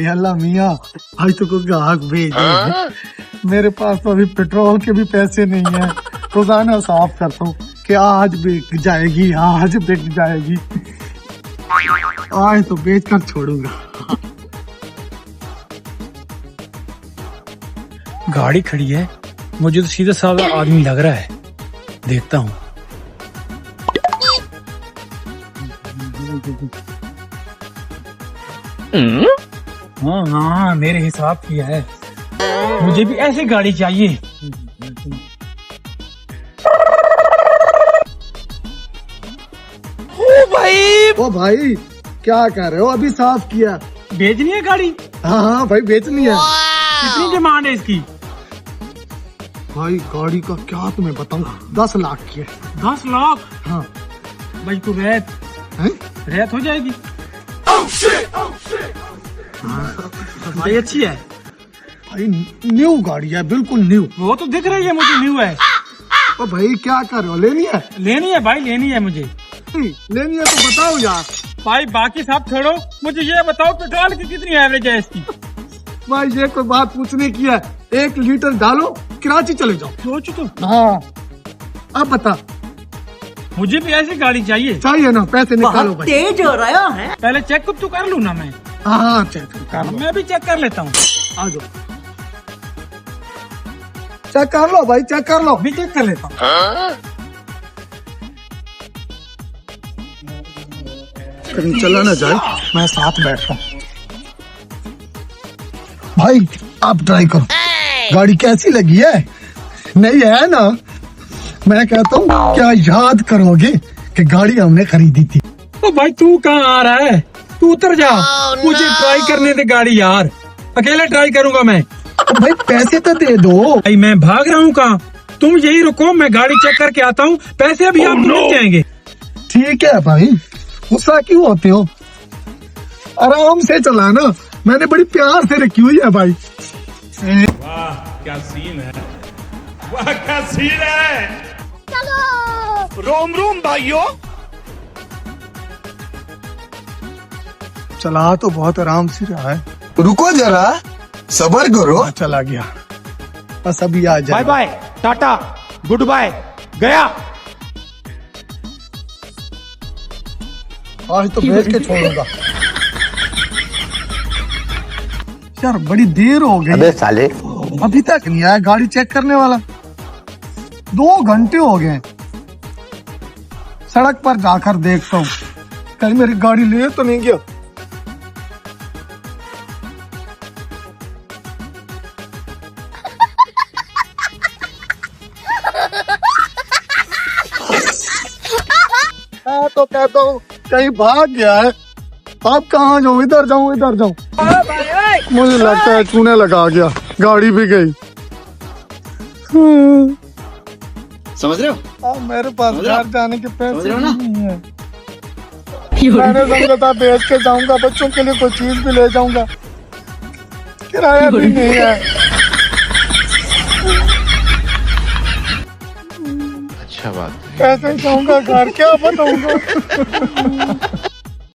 ये अल्लाह मियाँ आज तो कुछ ग्राहक भेज दे। मेरे पास तो अभी पेट्रोल के भी पैसे नहीं है। रोजाना साफ करता हूँ कि आज बिक जाएगी, आज बिक जाएगी। आज तो बेच कर छोड़ूंगा। गाड़ी खड़ी है, मुझे तो सीधा साधा आदमी लग रहा है। देखता हूँ। हाँ हाँ, मेरे हिसाब की है। मुझे भी ऐसी गाड़ी चाहिए। ओ भाई क्या कर रहे हो? अभी साफ किया। बेचनी है गाड़ी? हाँ हाँ भाई बेचनी है। कितनी डिमांड है इसकी? भाई गाड़ी का क्या तुम्हें बताऊं, 10 लाख की है। 10 लाख? हाँ भाई तो रैत हैं? रैत हो जाएगी। भाई अच्छी है भाई, न्यू गाड़ी है, बिल्कुल न्यू। वो तो दिख रही है मुझे, न्यू है। ओ भाई क्या कर रहे हो? लेनी है? लेनी है भाई, लेनी है मुझे। लेनी है तो बताओ यार। भाई बाकी सब छोड़ो, मुझे ये बताओ पेट्रोल की कितनी एवरेज है इसकी? भाई ये कोई बात पूछने की है? 1 लीटर डालो, कराची चले जाओ। सोच तो। हाँ अब बता। मुझे भी ऐसी गाड़ी चाहिए ना? पैसे निकालो भाई। तेज हो रहा है। पहले चेक तो कर लूँ ना मैं। हाँ चेक कर लो। मैं भी चेक कर लेता हूँ। आ जाओ, चेक कर लो भाई, चेक कर लो। अभी चेक कर लेता हूँ। कहीं चला ना जाए, मैं साथ बैठता हूँ। भाई आप ट्राई करो, गाड़ी कैसी लगी है? नहीं है ना? मैं कहता हूँ क्या याद करोगे कि गाड़ी हमने खरीदी थी। तो भाई तू कहाँ आ रहा है? तू उतर जा। मुझे ट्राई करने दे गाड़ी यार, अकेले ट्राई करूंगा मैं। भाई पैसे तो दे दो। भाई मैं भाग रहा हूँ कहाँ? तुम यही रुको, मैं गाड़ी चेक करके आता हूँ। पैसे अभी आप मिल जाएंगे। ठीक है भाई, गुस्सा क्यों होते हो? आराम से चलाना, मैंने बड़ी प्यार से रखी हुई है भाई। वाह क्या सीन है, वाह क्या सीन है। चलो रोम रोम भाइयों। चला तो बहुत आराम से रहा है। रुको जरा, सबर करो। चला गया, बस अभी आ जाए। Bye bye, tata, good bye, गया। आज तो भेज के छोड़ूंगा। यार बड़ी देर हो गई। अबे साले, अभी तक नहीं आया गाड़ी चेक करने वाला। 2 घंटे हो गए। सड़क पर जाकर देखता हूँ कहीं मेरी गाड़ी ले तो नहीं गया। मैं तो कहता हूँ कहीं भाग गया है। आप कहाँ जाऊँ? इधर जाऊँ, इधर जाऊँ? मुझे लगता है चूने लगा गया, गाड़ी भी गई। समझ रहे हो? अब मेरे पास घर जाने के पैसे ना? नहीं है। मैंने समझा था बेच के जाऊंगा, बच्चों के लिए कोई चीज भी ले जाऊंगा। किराया भी नहीं है। अच्छा बात है। कैसे जाऊंगा घर, क्या बताऊंगा?